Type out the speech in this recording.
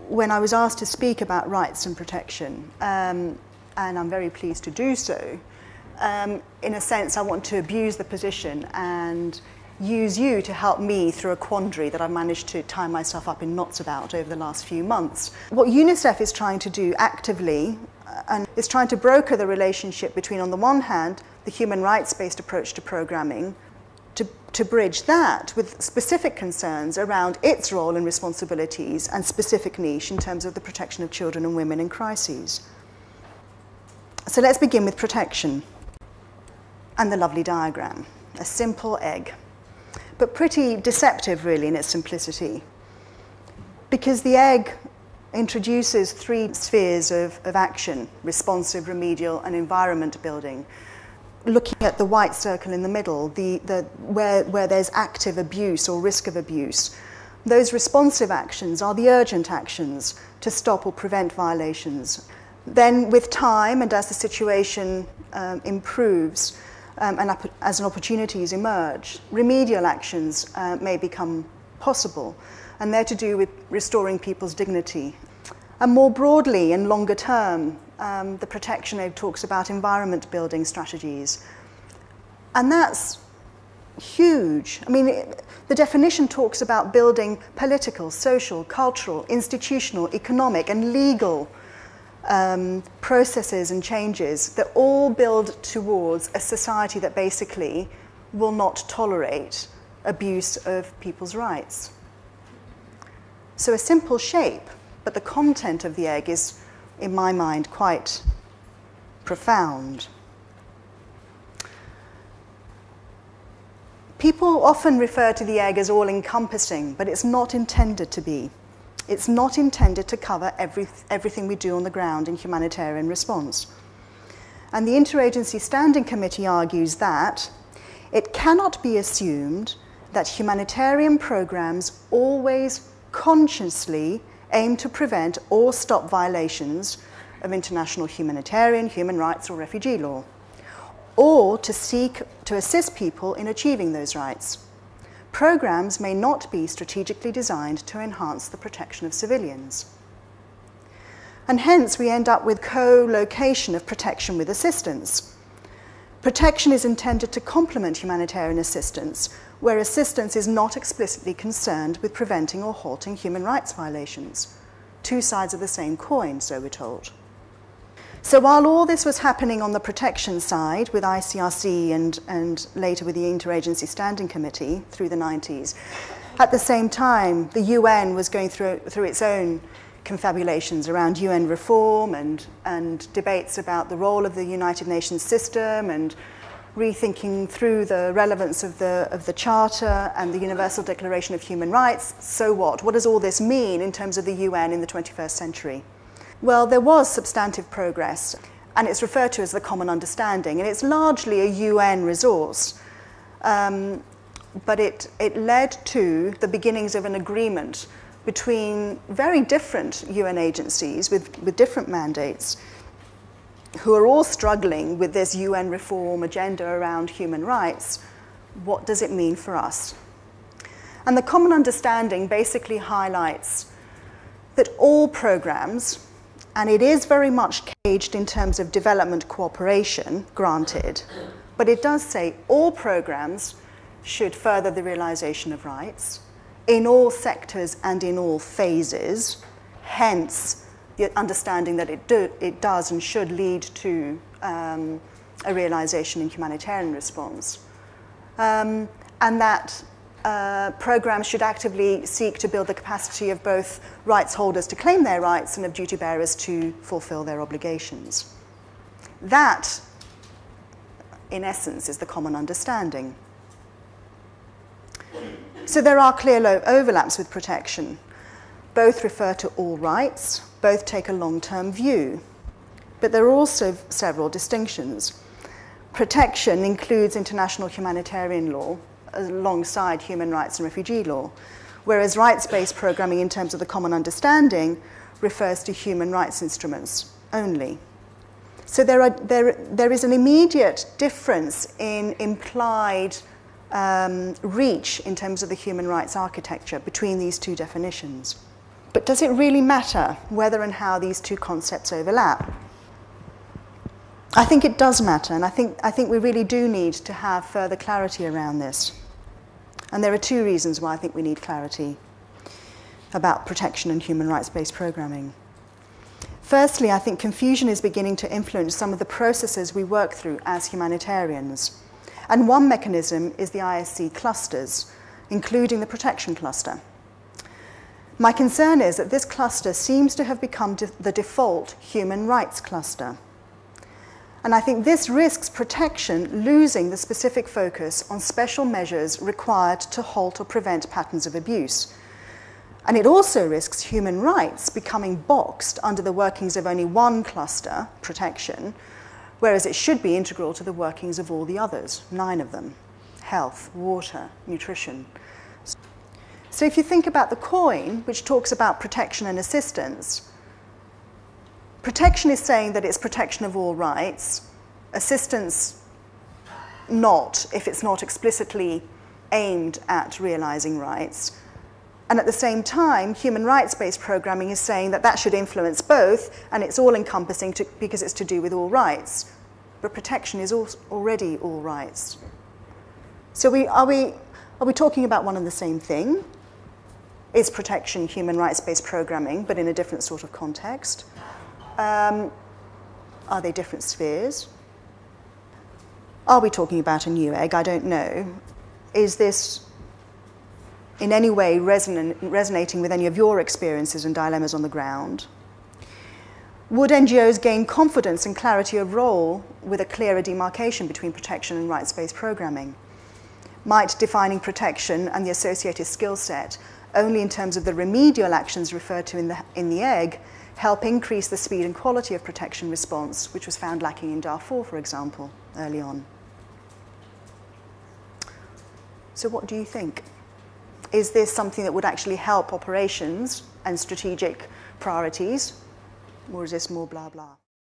when I was asked to speak about rights and protection, and I'm very pleased to do so, in a sense I want to abuse the position and use you to help me through a quandary that I've managed to tie myself up in knots about over the last few months. What UNICEF is trying to do actively and is trying to broker the relationship between, on the one hand, the human rights-based approach to programming, to bridge that with specific concerns around its role and responsibilities and specific niche in terms of the protection of children and women in crises. So let's begin with protection and the lovely diagram. A simple egg, but pretty deceptive really in its simplicity, because the egg introduces three spheres of action: responsive, remedial, and environment building. Looking at the white circle in the middle, where there's active abuse or risk of abuse, those responsive actions are the urgent actions to stop or prevent violations. Then with time and as the situation improves and as opportunities emerge, remedial actions may become possible, and they're to do with restoring people's dignity. And more broadly and longer term, the protection aid talks about environment building strategies. And that's huge. I mean, the definition talks about building political, social, cultural, institutional, economic, and legal processes and changes that all build towards a society that basically will not tolerate abuse of people's rights. So a simple shape, but the content of the egg is, in my mind, quite profound. People often refer to the egg as all-encompassing, but it's not intended to be. It's not intended to cover everything we do on the ground in humanitarian response. And the Interagency Standing Committee argues that it cannot be assumed that humanitarian programs always consciously aim to prevent or stop violations of international humanitarian, human rights, or refugee law, or to seek to assist people in achieving those rights. Programs may not be strategically designed to enhance the protection of civilians. And hence we end up with co-location of protection with assistance. Protection is intended to complement humanitarian assistance, where assistance is not explicitly concerned with preventing or halting human rights violations. Two sides of the same coin, so we're told. So while all this was happening on the protection side with ICRC and later with the Interagency Standing Committee through the 90s, at the same time the UN was going through its own confabulations around UN reform and debates about the role of the United Nations system and rethinking through the relevance of the Charter and the Universal Declaration of Human Rights. So what? What does all this mean in terms of the UN in the 21st century? Well, there was substantive progress, and it's referred to as the Common Understanding, and it's largely a UN resource, but it led to the beginnings of an agreement between very different UN agencies with different mandates, who are all struggling with this UN reform agenda around human rights. What does it mean for us? And the Common Understanding basically highlights that all programs, and it is very much caged in terms of development cooperation, granted, but it does say all programs should further the realization of rights in all sectors and in all phases, hence the understanding that it does and should lead to a realization in humanitarian response. And that programs should actively seek to build the capacity of both rights holders to claim their rights and of duty bearers to fulfill their obligations. That, in essence, is the common understanding. So there are clear overlaps with protection. Both refer to all rights, both take a long-term view. But there are also several distinctions. Protection includes international humanitarian law alongside human rights and refugee law, whereas rights-based programming in terms of the common understanding refers to human rights instruments only. So there is an immediate difference in implied reach in terms of the human rights architecture between these two definitions. But does it really matter whether and how these two concepts overlap? I think it does matter, and I think we really do need to have further clarity around this. And there are two reasons why I think we need clarity about protection and human rights-based programming. Firstly, I think confusion is beginning to influence some of the processes we work through as humanitarians. And one mechanism is the ISC clusters, including the protection cluster. My concern is that this cluster seems to have become the default human rights cluster. And I think this risks protection losing the specific focus on special measures required to halt or prevent patterns of abuse. And it also risks human rights becoming boxed under the workings of only one cluster, protection, whereas it should be integral to the workings of all the others, 9 of them: health, water, nutrition. So if you think about the coin, which talks about protection and assistance, protection is saying that it's protection of all rights, assistance not, if it's not explicitly aimed at realizing rights. And at the same time, human rights-based programming is saying that that should influence both, and it's all-encompassing because it's to do with all rights. But protection is already all rights. So are we talking about one and the same thing? Is protection human rights-based programming, but in a different sort of context? Are they different spheres? Are we talking about a new egg? I don't know. Is this in any way resonating with any of your experiences and dilemmas on the ground? Would NGOs gain confidence and clarity of role with a clearer demarcation between protection and rights-based programming? Might defining protection and the associated skill set only in terms of the remedial actions referred to in the egg help increase the speed and quality of protection response, which was found lacking in Darfur, for example, early on? So what do you think? Is this something that would actually help operations and strategic priorities, or is this more blah blah?